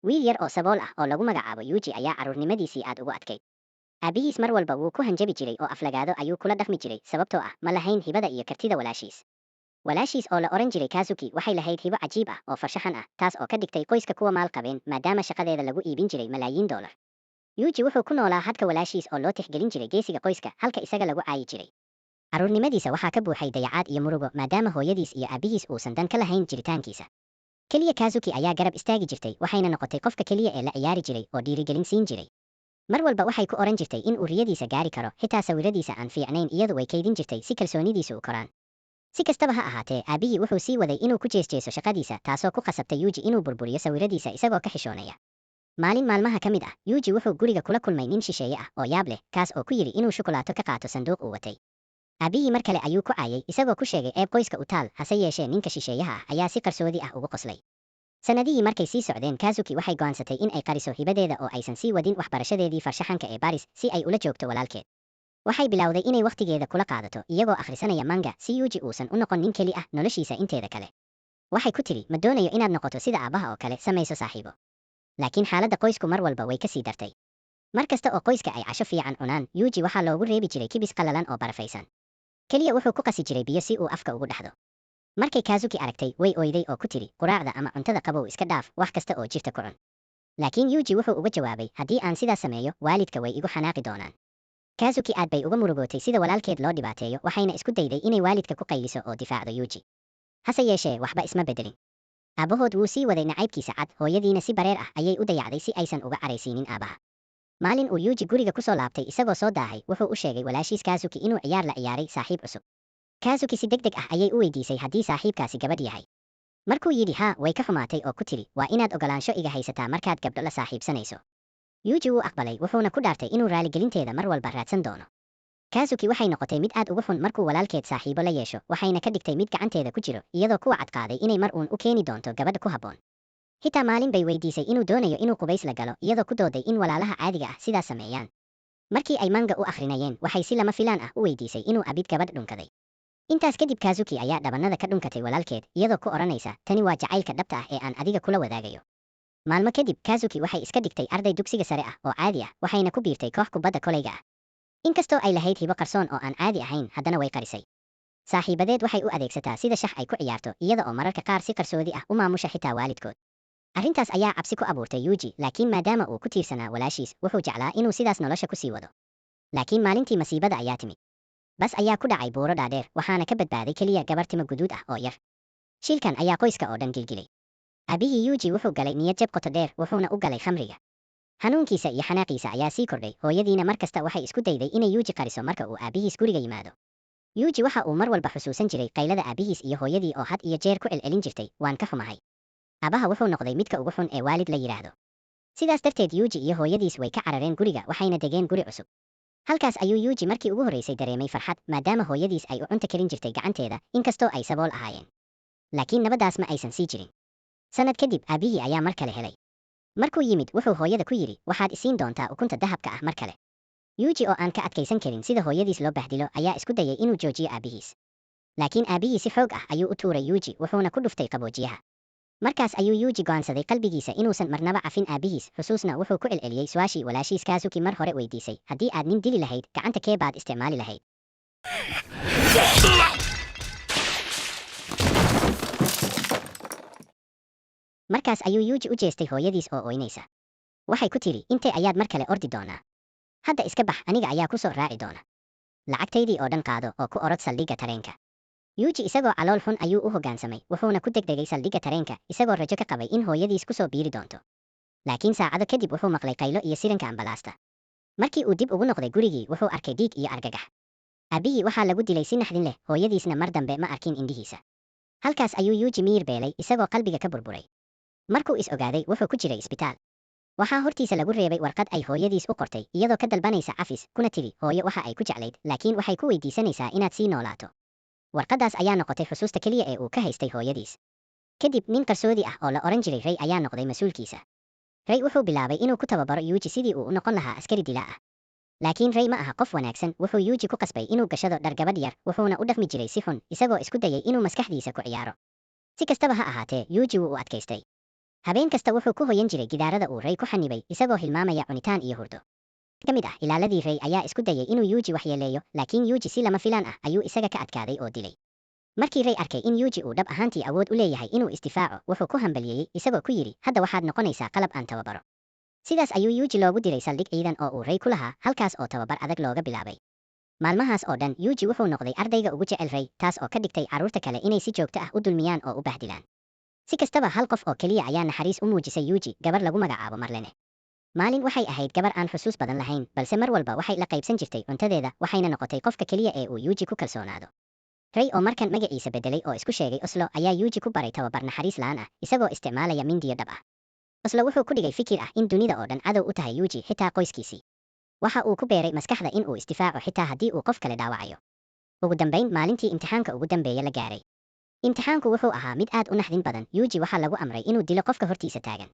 wiil yar oo sabool ah oo lagu magacaabo Yuji ayaa carruurnimadiisii aad ugu adkayd. Aabihiis mar walba wuu ku hanjabi jiray oo aflagaado ayuu kula dhaqmi jiray sababtoo ah ma lahayn hibada iyo kartida walaashiis. Walaashiis oo la oran jiray Kazuki waxay lahayd hibo cajiib ah oo farshaxan ah, taas oo ka dhigtay qoyska kuwa maal qabeen maadaama shaqadeeda lagu iibin jiray malaayiin dollar. Yuji wuxuu ku noolaa hadka walaashiis oo loo tixgelin jiray geesiga qoyska halka isaga lagu caayi jiray. Carruurnimadiisa waxaa ka buuxay dayacaad iyo murugo maadaama hooyadiis iyo aabihiis uusan dan ka lahayn jiritaankiisa. Keliya Kazuki ayaa garab istaagi jirtay waxayna noqotay qofka keliya ee la ciyaari jiray oo dhiirigelin siin jiray. Mar walba waxay ku oran jirtay in uu riyadiisa gaari karo, xitaa sawiradiisa aan fiicnayn iyadu way kaydin jirtay si kalsoonidiisu u koraan. Si kastaba ha ahaatee, aabihii wuxuu sii waday inuu ku jeesjeeso shaqadiisa taasoo ku qasabtay Yuji inuu burburiyo sawiradiisa isagoo ka xishoonaya. Maalin maalmaha ka mid ah, Yuji wuxuu guriga kula kulmay nin shisheeye ah oo yaab leh, kaas oo ku yidhi inuu shukulaato ka qaato sanduuq uu watay. Aabihii mar kale ayuu ku caayay isagoo ku sheegay eeb qoyska u taal, hase yeeshee ninka shisheeyaha ah ayaa si qarsoodi ah ugu qoslay. Sanadihii markay sii socdeen, Kazuki waxay go'aansatay in ay qariso hibadeeda oo aysan sii wadin waxbarashadeedii farshaxanka ee Paris si ay ula joogto walaalkeed. Waxay bilowday inay waqtigeeda kula qaadato iyagoo akhrisanaya manga si Yuji uusan u noqon nin keli ah noloshiisa inteeda kale. Waxay ku tiri, ma doonayo inaad noqoto sida aabaha oo kale, samayso saaxiibo. Laakiin xaaladda qoysku mar walba way ka sii dartay. Mar kasta oo qoyska ay casho fiican cunaan, Yuji waxaa loogu reebi jiray kibis qallalan oo barafaysan. Keliya wuxuu ku qasi jiray biyo si uu afka ugu dhaxdo. Markay Kazuki aragtay, way oyday oo ku tiri, quraacda ama cuntada qabow iska dhaaf, wax kasta oo jirta ku cun. Laakiin Yuji wuxuu uga jawaabay, haddii aan sidaas sameeyo, waalidka way igu xanaaqi doonaan. Kazuki aad bay uga murugootay sida walaalkeed loo dhibaateeyo, waxayna isku dayday inay waalidka ku qayliso oo difaacdo Yuji. Hase yeeshee, waxba isma bedelin. Aabahood wuu sii waday nacaybkiisa cad, hooyadiina si bareer ah ayay u dayacday si aysan uga caraysiinin aabaha. Maalin uu Yuji guriga ku soo laabtay isagoo soo daahay, wuxuu u sheegay walaashiis Kazuki inuu ciyaar la ciyaaray saaxiib cusub. Kazuki si degdeg ah ayay u weydiisay haddii saaxiibkaasi gabadh yahay. Markuu yidhi haa, way ka xumaatay oo ku tiri, waa inaad ogolaansho iga haysataa markaad gabdho la saaxiibsanayso. Yuji wuu aqbalay wuxuuna ku dhaartay inuu raaligelinteeda mar walba raadsan doono. Kazuki waxay noqotay mid aad ugu xun markuu walaalkeed saaxiibo la yeesho, waxayna ka dhigtay mid gacanteeda ku jiro iyadoo kuwa cadqaaday inay mar uun u keeni doonto gabadha ku habboon. Xitaa maalin bay weydiisay inuu doonayo inuu qubays la galo iyadoo ku dooday in walaalaha caadiga ah sidaas sameeyaan. Markii ay manga u akhrinayeen, waxay si lama filaan ah u weydiisay inuu abid gabadh dhunkaday. Intaas kadib Kazuki ayaa dhabannada ka dhunkatay walaalkeed iyadoo ku oranaysa, tani waa jacaylka dhabta ah ee aan adiga kula wadaagayo. Maalmo kadib, Kazuki waxay iska dhigtay arday dugsiga sare ah oo caadi ah, waxayna ku biirtay koox kubadda kolayga ah. Inkastoo ay lahayd hibo qarsoon oo aan caadi ahayn, haddana way qarisay. Saaxiibadeed waxay u adeegsataa sida shax ay ku ciyaarto iyada oo mararka qaar si qarsoodi ah u maamusha xitaa waalidkood. Arrintaas ayaa cabsi ku abuurtay Yuji, laakiin maadaama uu ku tiirsanaa walaashiis, wuxuu jeclaa inuu sidaas nolosha ku sii wado. Laakiin maalintii masiibada ayaa timid. Bas ayaa ku dhacay buuro dhaadheer, waxaana ka badbaaday keliya gabar timo guduud ah oo yar. Shilkan ayaa qoyska oo dhan gilgilay. Aabihii Yuji wuxuu galay niyad jab qoto dheer, wuxuuna u galay khamriga. Xanuunkiisa iyo xanaaqiisa ayaa sii kordhay, hooyadiina mar kasta waxay isku dayday inay Yuji qariso marka uu aabihiis guriga yimaado. Yuji waxa uu mar walba xusuusan jiray qaylada aabihiis iyo hooyadii oo had iyo jeer ku celcelin jirtay, waan ka xumahay. Aabaha wuxuu noqday midka ugu xun ee waalid la yiraahdo. Sidaas darteed Yuji iyo hooyadiis way ka carareen guriga waxayna degeen guri cusub. Halkaas ayuu Yuji markii ugu horreysay dareemay farxad maadaama hooyadiis ay u cunto karin jirtay gacanteeda, inkastoo ay sabool ahaayeen. Laakiin nabadaas ma aysan sii jirin. Sanad kadib, aabihii ayaa mar kale helay. Markuu yimid, wuxuu hooyada ku yidhi, waxaad isiin doontaa ukunta dahabka ah mar kale. Yuji oo aan ka adkaysan karin sida hooyadiis loo bahdilo ayaa isku dayay inuu joojiyo aabihiis. Laakiin aabihii si xoog ah ayuu u tuuray Yuji, wuxuuna ku dhuftay qaboojiyaha. Markaas ayuu Yuji go'aansaday qalbigiisa inuusan marnaba cafin aabihiis, xusuusna wuxuu ku celceliyey su'aashii walaashiis Kazuki mar hore weydiisay, haddii aad nin dili lahayd, gacanta kee baad isticmaali lahayd? Markaas ayuu Yuji u jeestay hooyadiis oo ooynaysa. Waxay ku tiri, intee ayaad mar kale ordi doonaa? Hadda iska bax, aniga ayaa ku soo raaci doona. Lacagtaydii oo dhan qaado oo ku orod saldhigga tareenka. Yuji isagoo calool xun ayuu u hoggaansamay, wuxuuna ku degdegay saldhigga tareenka isagoo rajo ka qabay in hooyadiis ku soo biiri doonto. Laakiin saacado kadib wuxuu maqlay qaylo iyo sirinka ambalaasta. Markii uu dib ugu noqday gurigii, wuxuu arkay dhiig iyo argagax. Aabihii waxaa lagu dilay si naxdin leh, hooyadiisna mar dambe ma arkin indhihiisa. Halkaas ayuu Yuji miyir beelay isagoo qalbiga ka burburay. Markuu is ogaaday, wuxuu ku jiray isbitaal. Waxaa hortiisa lagu reebay warqad ay hooyadiis u qortay iyadoo ka dalbanaysa cafis, kuna tiri, hooyo waxa ay ku jeclayd, laakiin waxay ku weydiisanaysaa inaad sii noolaato. Warqadaas ayaa noqotay xusuusta keliya ee uu ka haystay hooyadiis. Kadib, nin qarsoodi ah oo la oran jiray Ray ayaa noqday mas'uulkiisa. Ray wuxuu bilaabay inuu ku tababaro Yuji sidii uu u noqon lahaa askari dilaa ah. Laakiin Ray ma aha qof wanaagsan, wuxuu Yuji ku qasbay inuu gashado dhar gabadh yar, wuxuuna u dhaqmi jiray si xun, isagoo isku dayay inuu maskaxdiisa ku ciyaaro. Si kastaba ha ahaatee, Yuji wuu u adkaystay. habeen kasta wuxuu ku hoyan jiray gidaarada uu Ray ku xanibay isagoo hilmaamaya cunitaan iyo hurdo. Ka mid ah ilaaladii Ray ayaa isku dayay inuu Yuji waxyeeleeyo, laakiin Yuji si lama filaan ah ayuu isaga ka adkaaday oo dilay. Markii Ray arkay in Yuji uu dhab ahaantii awood u leeyahay inuu isdifaaco, wuxuu ku hambalyeeyay isagoo ku yidhi, hadda waxaad noqonaysaa qalab aan tababaro. Sidaas ayuu Yuji loogu diray saldhig ciidan oo uu Ray ku lahaa, halkaas oo tababar adag looga bilaabay. Maalmahaas oo dhan Yuji wuxuu noqday ardayga ugu jecel Ray, taas oo ka dhigtay carruurta kale inay si joogto ah u dulmiyaan oo u bahdilaan. Si kastaba hal qof oo keliya ayaa naxariis u muujisay Yuji, gabar lagu magacaabo Marlene. Maalin waxay ahayd gabar aan xusuus badan lahayn, balse mar walba waxay la qaybsan jirtay cuntadeeda, waxayna noqotay qofka keliya ee uu Yuji ku kalsoonaado. Ray oo markan magaciisa bedelay oo isku sheegay Oslo ayaa Yuji ku baray tababar naxariis la'aan ah, isagoo isticmaalaya mindiyo dhab ah. Oslo wuxuu ku dhigay fikir ah in dunida oo dhan cadow u tahay Yuji, xitaa qoyskiisii. Waxa uu ku beeray maskaxda in uu isdifaaco xitaa haddii uu qof kale dhaawacayo. Ugu dambayn, maalintii imtixaanka ugu dambeeya la gaaray. Imtixaanku wuxuu ahaa mid aad u naxdin badan. Yuji waxaa lagu amray inuu dilo qofka hortiisa taagan.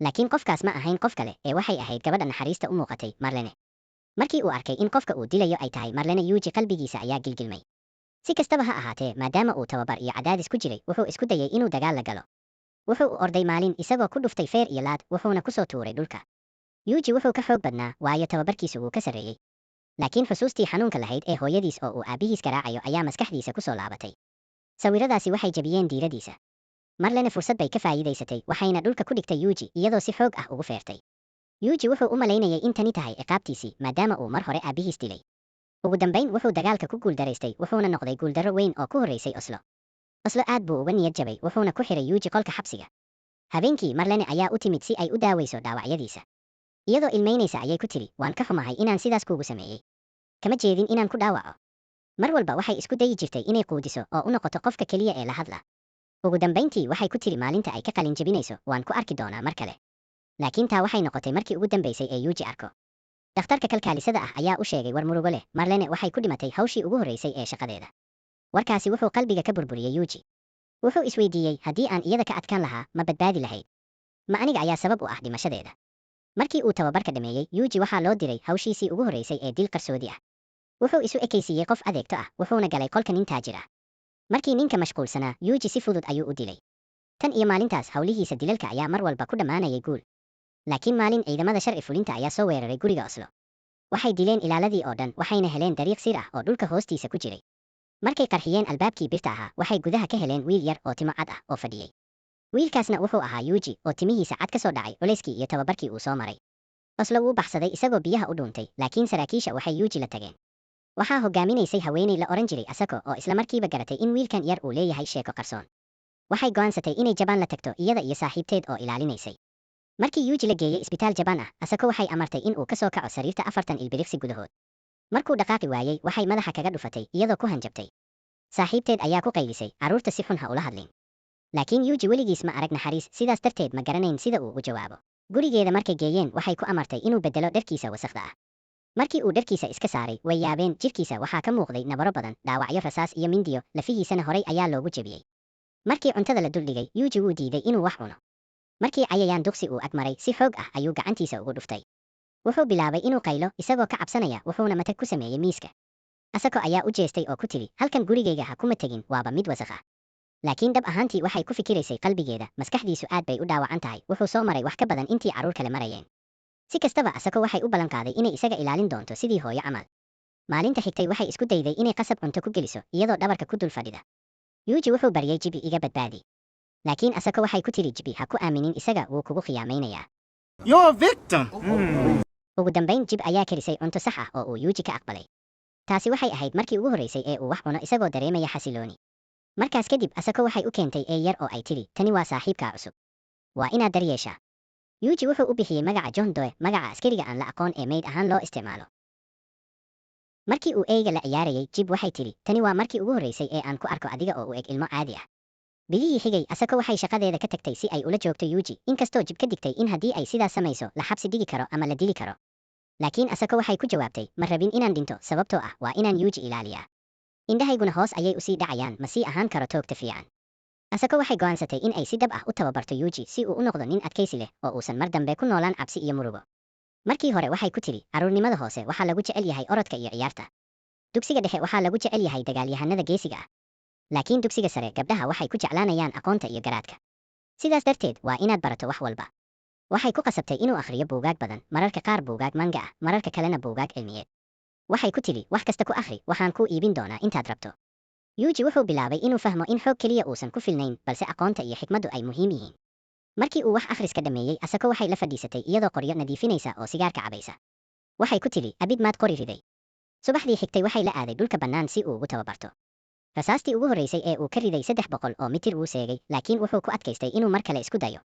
Laakiin qofkaas ma ahayn qof kale, ee waxay ahayd gabadha naxariista u muuqatay, Marlene. Markii uu arkay in qofka uu dilayo ay tahay Marlene, Yuji qalbigiisa ayaa gilgilmay. Si kastaba ha ahaatee, maadaama uu tababar iyo cadaadis ku jiray, wuxuu isku dayay inuu dagaal la galo. Wuxuu u orday maalin isagoo ku dhuftay feer iyo laad, wuxuuna ku soo tuuray dhulka. Yuji wuxuu ka xoog badnaa, waayo tababarkiisu wuu ka sarreeyey. Laakiin xusuustii xanuunka lahayd ee hooyadiis oo uu aabihiis garaacayo ayaa maskaxdiisa ku soo laabatay. Sawiradaasi waxay jabiyeen diiradiisa. Marlene fursad bay ka faa'iidaysatay, waxayna dhulka ku dhigtay Yuji iyadoo si xoog ah ugu feertay. Yuji wuxuu u malaynayay in tani tahay ciqaabtiisii, maadaama uu mar hore aabihiis dilay. Ugu dambayn wuxuu dagaalka ku guuldaraystay, wuxuuna noqday guuldarro weyn oo ku horreysay Oslo. Oslo aad buu uga niyad jabay, wuxuuna ku xiray Yuji qolka xabsiga. Habeenkii Marlene ayaa u timid si ay u daaweyso dhaawacyadiisa. Iyadoo ilmeynaysa ayay ku tiri, waan ka xumahay inaan sidaas kuugu sameeyey. Kama jeedin inaan ku dhaawaco. Mar walba waxay isku dayi jirtay inay quudiso oo u noqoto qofka keliya ee la hadla. Ugu dambayntii waxay ku tiri maalinta ay ka qalin jabinayso, waan ku arki doonaa mar kale. Laakiin taa waxay noqotay markii ugu dambeysay ee Yuji arko. Dhakhtarka kalkaalisada ah ayaa u sheegay war murugo leh, Marlene waxay ku dhimatay hawshii ugu horreysay ee shaqadeeda. Warkaasi wuxuu qalbiga ka burburiyey Yuji. Wuxuu isweydiiyey, haddii aan iyada ka adkaan lahaa, ma badbaadi lahayd? Ma aniga ayaa sabab u ah dhimashadeeda? Markii uu tababarka dhameeyey, Yuji waxaa loo diray hawshiisii ugu horreysay ee dil qarsoodi ah. Wuxuu isu ekaysiiyey qof adeegto ah, wuxuuna galay qolka nin taajir ah. Markii ninka mashquulsanaa, Yuji si fudud ayuu u dilay. Tan iyo maalintaas hawlihiisa dilalka ayaa mar walba ku dhammaanayay guul. Laakiin maalin ciidamada sharci fulinta ayaa soo weeraray guriga Oslo. Waxay dileen ilaaladii oo dhan, waxayna heleen dariiq sir ah oo dhulka hoostiisa ku jiray. Markay qarxiyeen albaabkii birta ahaa, waxay gudaha ka heleen wiil yar oo timo cad ah oo fadhiyey. Wiilkaasna wuxuu ahaa Yuji oo timihiisa cad ka soo dhacay culayskii iyo tababarkii uu soo maray. Oslo wuu baxsaday isagoo biyaha u dhuuntay, laakiin saraakiisha waxay Yuji la tageen. Waxaa hogaaminaysay haweeney la oran jiray Asako oo isla markiiba garatay in wiilkan yar uu leeyahay sheeko qarsoon. Waxay go'aansatay inay Jabaan la tagto iyada iyo saaxiibteed oo ilaalinaysay. Markii Yuji la geeyey isbitaal Jabaan ah, Asako waxay amartay in uu ka soo kaco sariirta 40 ilbiriqsi gudahood. Markuu dhaqaaqi waayey, waxay madaxa kaga dhufatay iyadoo ku hanjabtay. Saaxiibteed ayaa ku qaylisay, carruurta si xun ha ula hadlin. Laakiin Yuji weligiis ma arag naxariis, sidaas darteed ma garanayn sida uu u jawaabo. Gurigeeda markay geeyeen, waxay ku amartay inuu bedelo dharkiisa wasakhda ah. Markii uu dharkiisa iska saaray, way yaabeen, jirkiisa waxaa ka muuqday nabaro badan, dhaawacyo rasaas iyo mindiyo, lafihiisana horay ayaa loogu jebiyey. Markii cuntada la duldhigay, Yuji wuu diiday inuu wax cuno. Markii cayayaan duqsi uu ag maray, si xoog ah ayuu gacantiisa ugu dhuftay. Wuxuu bilaabay inuu qaylo, isagoo ka cabsanaya, wuxuuna matag ku sameeyey miiska. Asako ayaa u jeestay oo ku tiri, halkan gurigayga ha kuma tegin, waaba mid wasakh ah. Laakiin dhab ahaantii waxay ku fikiraysay qalbigeeda, maskaxdiisu aad bay u dhaawacan tahay, wuxuu soo maray wax ka badan intii carruur kale marayeen. Si kastaba Asako waxay u ballan qaaday inay isaga ilaalin doonto sidii hooyo camal. Maalinta xigtay waxay isku dayday inay qasab cunto ku geliso, iyadoo dhabarka ku dul fadhida. Yuji wuxuu baryay Jibi iga badbaadi. Laakiin Asako waxay ku tiri Jibi ha ku aaminin isaga, wuu kugu khiyaamaynayaa. You're a victim. Ugu dambayn Jib ayaa karisay cunto sax ah oo uu Yuji ka aqbalay. Taasi waxay ahayd markii ugu horreysay ee uu wax cuno isagoo dareemaya xasilooni. Markaas kadib Asako waxay u keentay yar oo ay tiri, tani waa saaxiibkaa cusub. Waa inaad daryeeshaa. Yuji wuxuu u bixiyey magaca John Doe, magaca askariga aan la aqoon ee mayd ahaan loo isticmaalo. Markii uu eyga la ciyaarayay, Jib waxay tiri, tani waa markii ugu horreysay ee aan ku arko adiga oo u eg ilmo caadi ah. Bilihii xigay, Asako waxay shaqadeeda ka tagtay si ay ula joogto Yuji, inkastoo Jib ka digtay in haddii ay sidaas samayso, la xabsi dhigi karo ama la dili karo. Laakiin Asako waxay ku jawaabtay, ma rabin inaan dhinto, sababtoo ah waa inaan Yuji ilaaliyaa. Indhahayguna hoos ayay u sii dhacayaan, ma sii ahaan karo toogta fiican. Asako waxay go'aansatay in ay si dhab ah u tababarto Yuji si uu u noqdo nin adkaysi leh oo uusan mar dambe ku noolaan cabsi iyo murugo. Markii hore waxay ku tiri, carruurnimada hoose waxaa lagu jecel yahay orodka iyo ciyaarta. Dugsiga dhexe waxaa lagu jecel yahay dagaalyahanada geesiga ah. Laakiin dugsiga sare, gabdhaha waxay ku jeclaanayaan aqoonta iyo garaadka. sidaas darteed waa inaad barato wax walba. Waxay ku qasabtay inuu akhriyo buugaag badan, mararka qaar buugaag manga ah, mararka kalena buugaag cilmiyeed. Waxay ku tidhi, wax kasta ku akhri, waxaan kuu iibin doonaa intaad rabto. Yuji wuxuu bilaabay inuu fahmo in xoog keliya uusan ku filnayn, balse aqoonta iyo xikmaddu ay muhiim yihiin. Markii uu wax akhriska dhammeeyey, Asako waxay la fadhiisatay iyadoo qoryo nadiifinaysa oo sigaarka cabaysa. Waxay ku tidhi, abid maad qori riday. Subaxdii xigtay waxay la aaday dhulka bannaan si uu ugu tababarto. Rasaastii ugu horreysay ee uu ka riday 300 oo mitir wuu seegay, laakiin wuxuu ku adkaystay inuu mar kale isku dayo.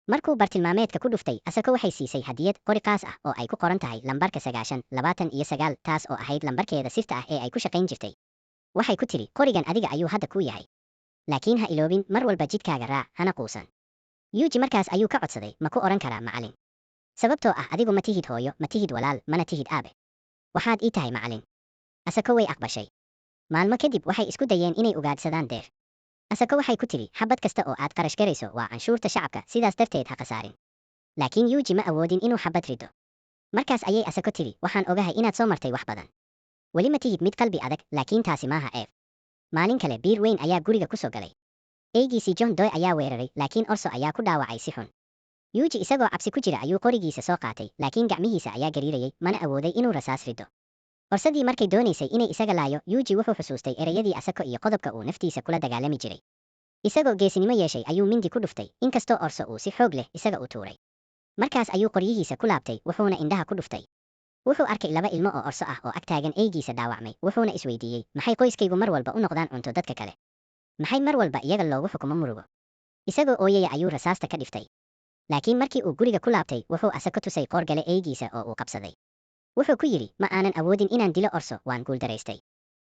Markuu bartilmaameedka ku dhuftay, Asako waxay siisay hadiyad qori qaas ah oo ay ku qoran tahay lambarka 929, taas oo ahayd lambarkeeda sirta ah ee ay ku shaqayn jirtay. Waxay ku tidhi, qorigan adiga ayuu hadda kuu yahay. Laakiin ha iloobin, mar walba jidkaaga raac, hana quusan. Yuji markaas ayuu ka codsaday, ma ku oran karaa macallin? Sababtoo ah adigu ma tihid hooyo, ma tihid walaal, mana tihid aabe. Waxaad ii tahay macallin. Asako way aqbashay. Maalmo kadib waxay isku dayeen inay ugaadhsadaan deer. Asako waxay ku tidhi, xabad kasta oo aad qarash garayso waa canshuurta shacabka, sidaas darteed ha khasaarin. Laakiin Yuji ma awoodin inuu xabad rido. Markaas ayay Asako tidhi, waxaan ogahay inaad soo martay wax badan. Weli ma tihid mid qalbi adag, laakiin taasi maaha ceeb. Maalin kale biir weyn ayaa guriga ku soo galay. Eygiisii John Doe ayaa weeraray, laakiin Orso ayaa ku dhaawacay si xun. Yuji isagoo cabsi ku jira ayuu qorigiisa soo qaatay, laakiin gacmihiisa ayaa gariirayay, mana awooday inuu rasaas rido. Orsadii markay doonaysay inay isaga laayo, Yuji wuxuu xusuustay ereyadii Asako iyo qodobka uu naftiisa kula dagaalami jiray. Isagoo geesinimo yeeshay ayuu mindi ku dhuftay, inkastoo Orso uu si xoog leh isaga u tuuray. Markaas ayuu qoryihiisa ku laabtay, wuxuuna indhaha ku dhuftay. Wuxuu arkay 2 ilmo oo Orso ah oo ag taagan eygiisa dhaawacmay, wuxuuna isweydiiyey, maxay qoyskaygu mar walba u noqdaan cunto dadka kale? Maxay mar walba iyaga loogu xukumo murugo? Isagoo ooyaya ayuu rasaasta ka dhiftay. Laakiin markii uu guriga ku laabtay, wuxuu Asako tusay qoorgale eygiisa oo uu qabsaday. Wuxuu ku yidhi, ma aanan awoodin inaan dilo Orso, waan guuldaraystay.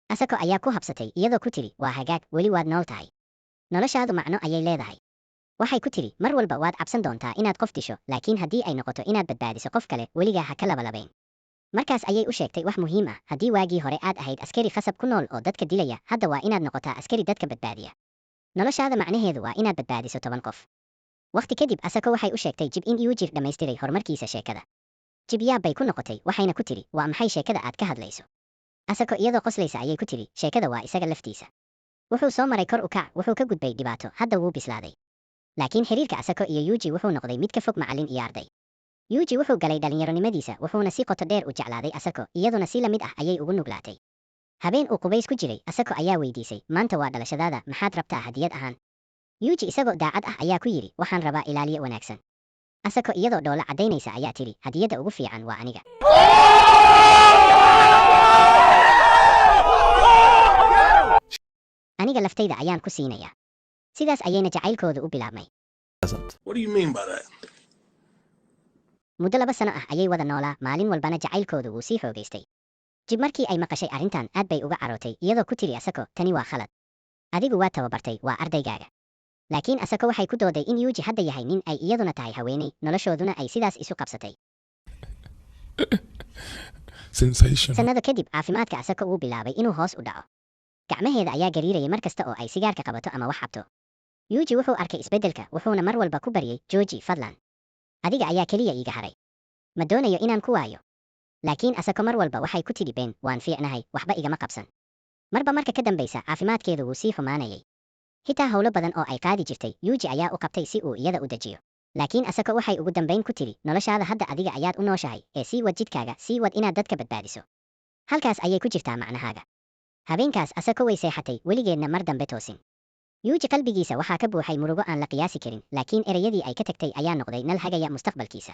Asako ayaa ku habsatay iyadoo ku tidhi, waa hagaag, weli waad nool tahay. Noloshaadu macno ayay leedahay. Waxay ku tidhi, mar walba waad cabsan doontaa inaad qof disho, laakiin haddii ay noqoto inaad badbaadiso qof kale, weligaa ha ka labalabayn. Markaas ayay u sheegtay wax muhiim ah, haddii waagii hore aad ahayd askari khasab ku nool oo dadka dilaya, hadda waa inaad noqotaa askari dadka badbaadiya. Noloshaada macnaheedu waa inaad badbaadiso 10 qof. Waqti kadib Asako waxay u sheegtay Jib in Yuji dhammaystiray horumarkiisa sheekada. Jib yaab bay ku noqotay, waxayna ku tidhi, waa maxay sheekada aad ka hadlayso? Asako iyadoo qoslaysa ayay ku tidhi, sheekada waa isaga laftiisa. Wuxuu soo maray kor u kac, wuxuu ka gudbay dhibaato, hadda wuu bislaaday. Laakiin xiriirka Asako iyo Yuji wuxuu noqday mid ka fog macallin iyo arday. Yuji wuxuu galay dhalinyaronimadiisa, wuxuuna si qoto dheer u jeclaaday Asako, iyaduna si la mid ah ayay ugu nuglaatay. Habeen uu qubays ku jiray, Asako ayaa weydiisay, maanta waa dhalashadaada, maxaad rabtaa hadiyad ahaan? Yuji isagoo daacad ah ayaa ku yidhi, waxaan rabaa ilaaliye wanaagsan. Asako iyadoo dhoola caddaynaysa ayaa tidhi, hadiyadda ugu fiican waa aniga. Aniga laftayda ayaan ku siinayaa. Sidaas ayayna jacaylkoodu u bilaabmay. What do you mean by that? Muddo 2 sano ah ayay wada noolaa, maalin walbana jacaylkoodu wuu sii xoogaystay. Jib markii ay maqashay arrintan aad bay uga carootay, iyadoo ku tiri Asako, tani waa khalad. Adigu waa tababartay, waa ardaygaaga. Laakiin Asako waxay ku dooday in Yuji hadda yahay nin ay iyaduna tahay haweeney, noloshooduna ay sidaas isu qabsatay. Sensation. Sanado kadib caafimaadka Asako wuu bilaabay inuu hoos u dhaco. Gacmaheeda ayaa gariirayay mar kasta oo ay sigaarka qabato ama wax cabto. Yuji wuxuu arkay isbeddelka, wuxuuna mar walba ku baryay, Joji, fadlan. Adiga ayaa keliya iiga haray. Ma doonayo inaan ku waayo. Laakiin Asako mar walba waxay ku tidhi been, waan fiicnahay, waxba igama qabsan. Marba marka ka dambaysa caafimaadkeedu wuu sii xumaanayay. Hitaa howlo badan oo ay qaadi jirtay, Yuji ayaa u qabtay si uu iyada u dejiyo. Laakiin Asako waxay ugu dambayn ku tidhi, noloshaada hadda adiga ayaad u nooshahay, ee sii wad jidkaaga, sii wad inaad dadka badbaadiso. Halkaas ayay ku jirtaa macnahaaga. Habeenkaas Asako way seexatay, weligeedna mar dambe toosin. Yuji qalbigiisa waxaa ka buuxay murugo aan la qiyaasi karin, laakiin ereyadii ay ka tagtay ayaa noqday nal hagaya mustaqbalkiisa.